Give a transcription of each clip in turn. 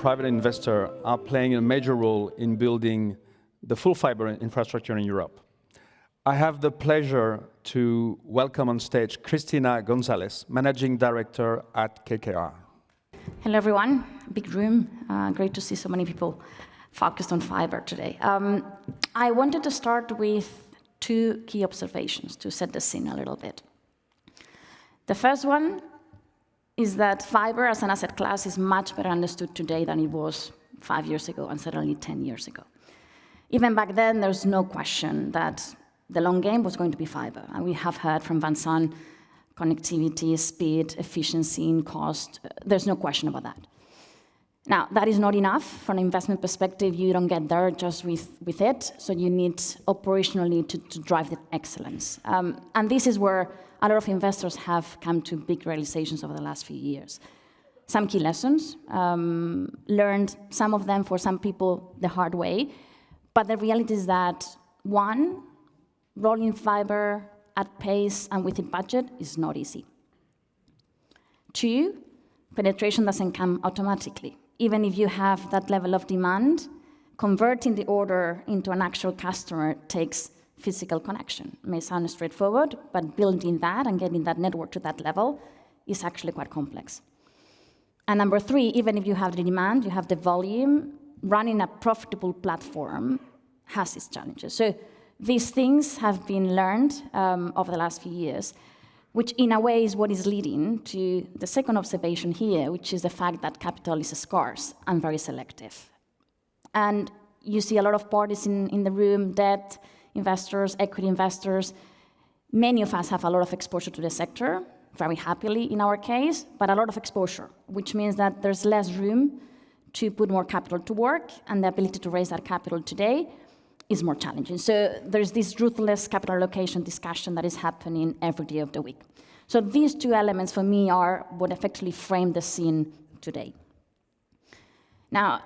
private investors are playing a major role in building the full fiber infrastructure in Europe. I have the pleasure to welcome on stage Cristina Gonzales, Managing Director at KKR. Hello, everyone. Big room. Great to see so many people focused on fiber today. I wanted to start with two key observations to set the scene a little bit. The first one is that fiber as an asset class is much better understood today than it was 5 years ago and certainly 10 years ago. Even back then, there's no question that the long game was going to be fiber. And we have heard from Vincent, connectivity, speed, efficiency, and cost. There's no question about that. Now, that is not enough. From an investment perspective, you don't get there just with it. So you need operationally to drive the excellence. And this is where a lot of investors have come to big realizations over the last few years. Some key lessons, learned some of them for some people the hard way. But the reality is that, one, rolling fiber at pace and within budget is not easy. Two, penetration doesn't come automatically. Even if you have that level of demand, converting the order into an actual customer takes physical connection. It may sound straightforward, but building that and getting that network to that level is actually quite complex. And number three, even if you have the demand, you have the volume, running a profitable platform has its challenges. So these things have been learned over the last few years, which in a way is what is leading to the second observation here, which is the fact that capital is scarce and very selective. And you see a lot of parties in the room, debt investors, equity investors. Many of us have a lot of exposure to the sector, very happily in our case, but a lot of exposure, which means that there's less room to put more capital to work, and the ability to raise that capital today is more challenging. So there's this ruthless capital allocation discussion that is happening every day of the week. So these two elements for me are what effectively frame the scene today. Now,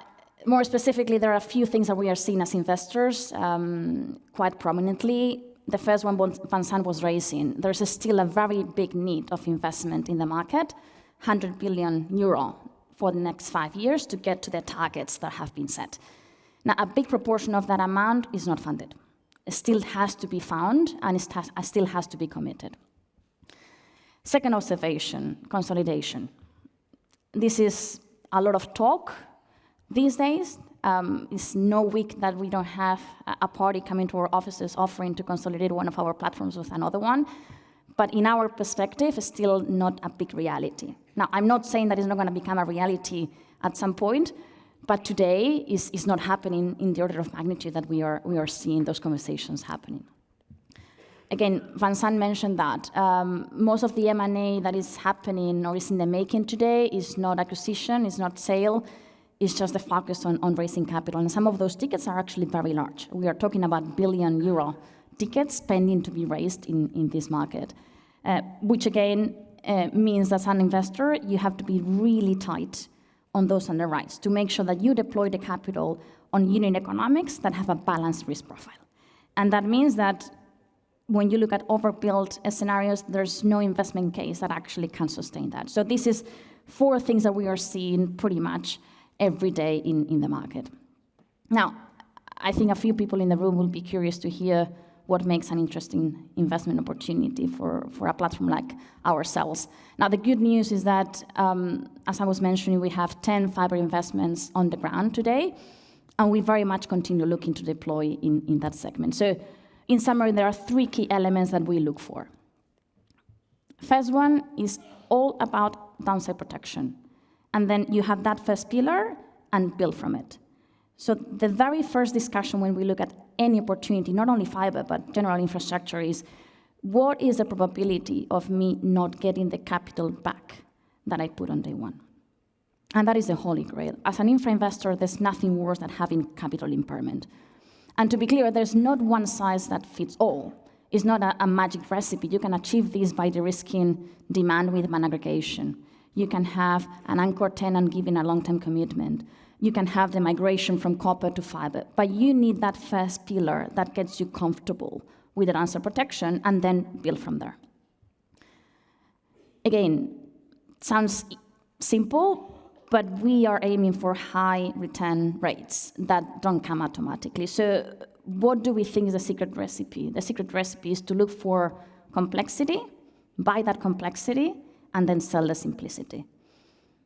more specifically, there are a few things that we are seeing as investors quite prominently. The first one Vincent was raising. There's still a very big need of investment in the market, 100 billion euro for the next 5 years to get to the targets that have been set. Now, a big proportion of that amount is not funded. It still has to be found, and it still has to be committed. Second observation, consolidation. This is a lot of talk these days. It's no week that we don't have a party coming to our offices offering to consolidate one of our platforms with another one. But in our perspective, it's still not a big reality. Now, I'm not saying that it's not going to become a reality at some point, but today is not happening in the order of magnitude that we are seeing those conversations happening. Again, Vincent mentioned that most of the M&A that is happening or is in the making today is not acquisition, is not sale, it's just the focus on raising capital. And some of those tickets are actually very large. We are talking about billion euro tickets pending to be raised in this market, which again means that as an investor, you have to be really tight on those underwrites to make sure that you deploy the capital on unit economics that have a balanced risk profile. And that means that when you look at overbuilt scenarios, there's no investment case that actually can sustain that. So this is 4 things that we are seeing pretty much every day in the market. Now, I think a few people in the room will be curious to hear what makes an interesting investment opportunity for a platform like ourselves. Now, the good news is that, as I was mentioning, we have 10 fiber investments on the ground today, and we very much continue looking to deploy in that segment. So, in summary, there are 3 key elements that we look for. First one is all about downside protection. And then you have that first pillar and build from it. So the very first discussion when we look at any opportunity, not only fiber, but general infrastructure, is what is the probability of me not getting the capital back that I put on day one? And that is the holy grail. As an infra investor, there's nothing worse than having capital impairment. And to be clear, there's not one size that fits all. It's not a magic recipe. You can achieve this by de-risking demand with an aggregation. You can have an anchor tenant giving a long-term commitment. You can have the migration from copper to fiber. But you need that first pillar that gets you comfortable with the downside protection and then build from there. Again, sounds simple, but we are aiming for high return rates that don't come automatically. So what do we think is the secret recipe? The secret recipe is to look for complexity, buy that complexity, and then sell the simplicity.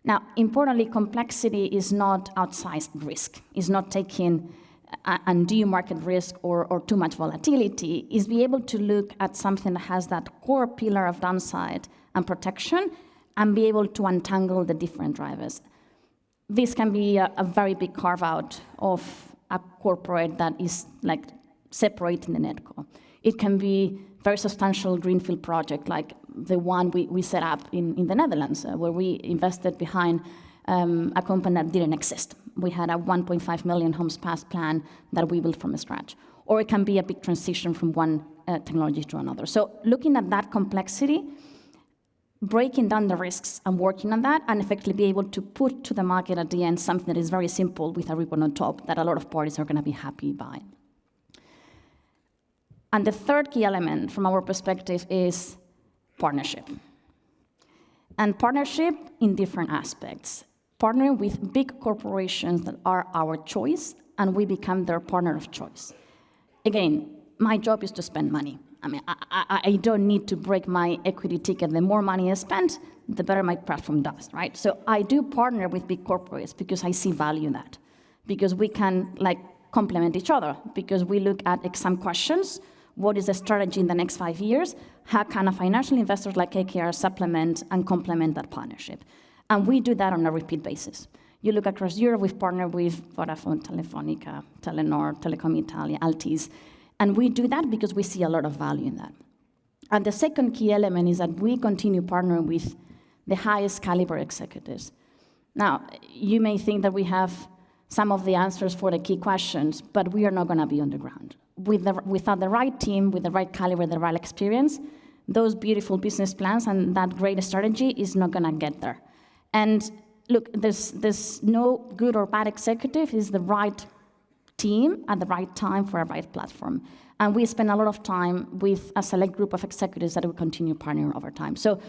Now, importantly, complexity is not outsized risk. It's not taking undue market risk or too much volatility. It's be able to look at something that has that core pillar of downside and protection and be able to untangle the different drivers. This can be a very big carve-out of a corporate that is like separating the netco. It can be very substantial greenfield project like the one we set up in the Netherlands, where we invested behind a company that didn't exist. We had a 1.5 million homes passed plan that we built from scratch. Or it can be a big transition from one technology to another. So looking at that complexity, breaking down the risks and working on that, and effectively be able to put to the market at the end something that is very simple with a ribbon on top that a lot of parties are going to be happy by. And the third key element from our perspective is partnership. And partnership in different aspects. Partnering with big corporations that are our choice, and we become their partner of choice. Again, my job is to spend money. I mean, I don't need to break my equity ticket. The more money I spend, the better my platform does, right? So I do partner with big corporates because I see value in that. Because we can complement each other. Because we look at exam questions. What is the strategy in the next 5 years? How can a financial investor like KKR supplement and complement that partnership? And we do that on a repeat basis. You look across Europe, we've partnered with Vodafone, Telefonica, Telenor, Telecom Italia, Altis. And we do that because we see a lot of value in that. And the second key element is that we continue partnering with the highest caliber executives. Now, you may think that we have some of the answers for the key questions, but we are not going to be on the ground. Without the right team, with the right caliber, the right experience, those beautiful business plans and that great strategy is not going to get there. And look, there's no good or bad executive. It's the right team at the right time for a right platform. And we spend a lot of time with a select group of executives that we continue partnering over time. So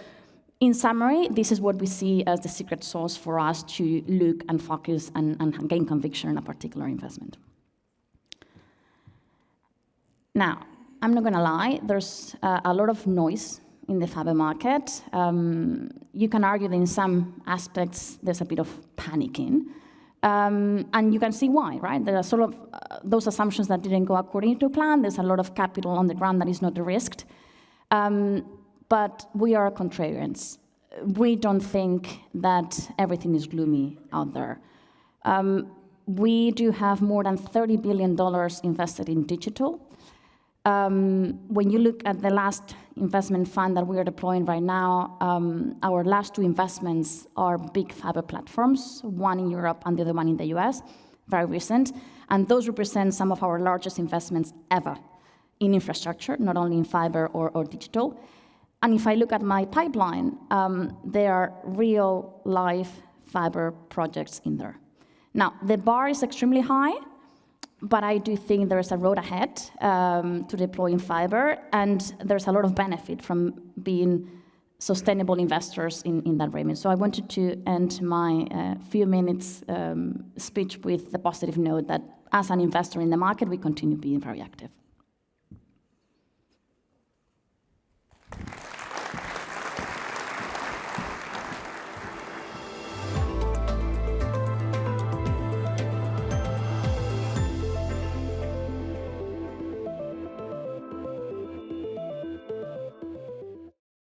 in summary, this is what we see as the secret sauce for us to look and focus and gain conviction in a particular investment. Now, I'm not going to lie, there's a lot of noise in the fiber market. You can argue that in some aspects there's a bit of panicking. And you can see why, right? There are sort of those assumptions that didn't go according to plan. There's a lot of capital on the ground that is not risked. But we are contrarians. We don't think that everything is gloomy out there. We do have more than $30 billion invested in digital. When you look at the last investment fund that we are deploying right now, our last 2 investments are big fiber platforms, one in Europe and the other one in the US, very recent. And those represent some of our largest investments ever in infrastructure, not only in fiber or digital. And if I look at my pipeline, there are real life fiber projects in there. Now, the bar is extremely high, but I do think there's a road ahead to deploying fiber, and there's a lot of benefit from being sustainable investors in that remit. So I wanted to end my few minutes speech with the positive note that as an investor in the market, we continue being very active.